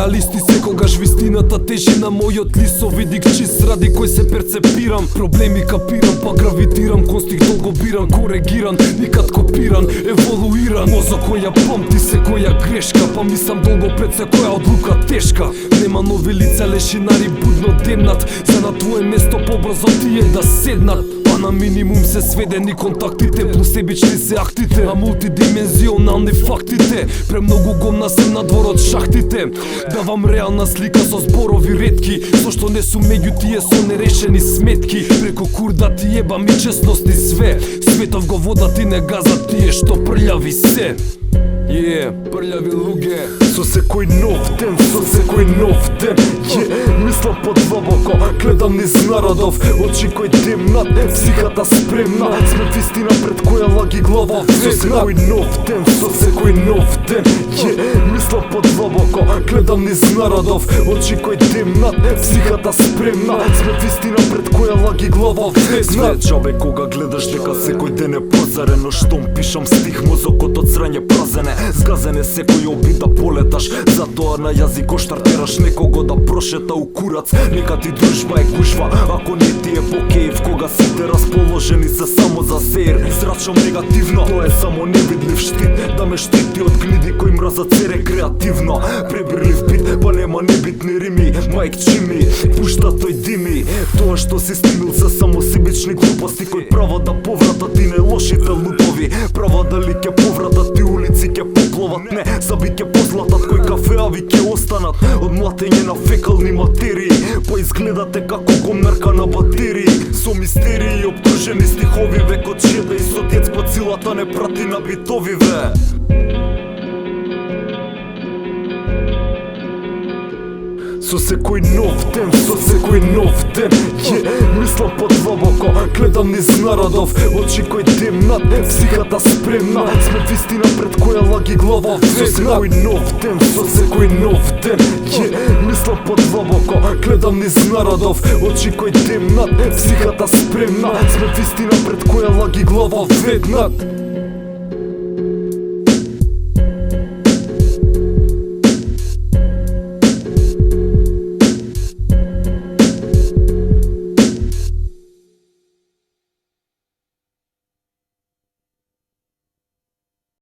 реалисти, секогаш вистината тежи на мојот лисови дикчист ради кој се перцепирам. Проблеми капирам, па гравитирам, кон стих долго бирам, корегиран, никад копиран, еволуиран. Мозок која памти секоја грешка, па мислам долго пред секоја одлука тешка. Нема нови лица, лешинари будно демнат, за на твое место побрзо тие да седнат. Па на минимум се сведени контактите, посебични се актите, а мултидимензионални фактите. Премногу гомна сум надвор од шахтите. Давам реална слика со зборови ретки, зашто не сум меѓу тие со нерешени сметки. Преку курда ти ебам и честност и све, светов го водат и не газат тие што прљави се. Прљави луѓе. Со секој нов ден, со секој нов ден, мислам подлабоко, гледам низ народов, очи кој демнат, психата спремна, сме вистина пред која лаги глава ведна. Со секој нов ден, со секој нов ден, мислам подлабоко, гледам низ народов, очи кој демнат, психата спремна, сме вистина пред која лаги глава ведна. Све џабе кога гледаш дека секој ден е позарено, штом пишам стих мозокот од срање празене. Згазене секој обид да полеташ, затоа на јазик оштартираш некого да прошета у курац. Нека ти дружба е гужва, ако не ти е покеев, кога сите расположени се само за сеир. Зрачам негативно, тоа е само невидлив штит, да ме штити од глиди кој мразат се рекреативно. Пребрлив бит, па нема небитни рими, Майк Чими, пушта тој дими. Тоа што си стимил се само себични глупости, кој права да повратат и не лошите лупови. Права дали ќе повратат и улици ќе попловат, не, заби ќе позлатат, кој кафеави ќе останат од млатење на фекални материи. Поизгледате како гомнарка на батерии, со мистерии обкружени стихови, векот шета и со дец по силата не прати на битовиве. Со секој нов ден, со секој нов ден, мислам подлабоко, гледам низ народов, очи кој демнат, психата спремна, сме вистина пред која лаги глава ведна. Со секој нов ден, со секој нов ден, мислам подлабоко, гледам низ народов, очи кој демнат, психата спремна, сме вистина пред која лаги глава ведна.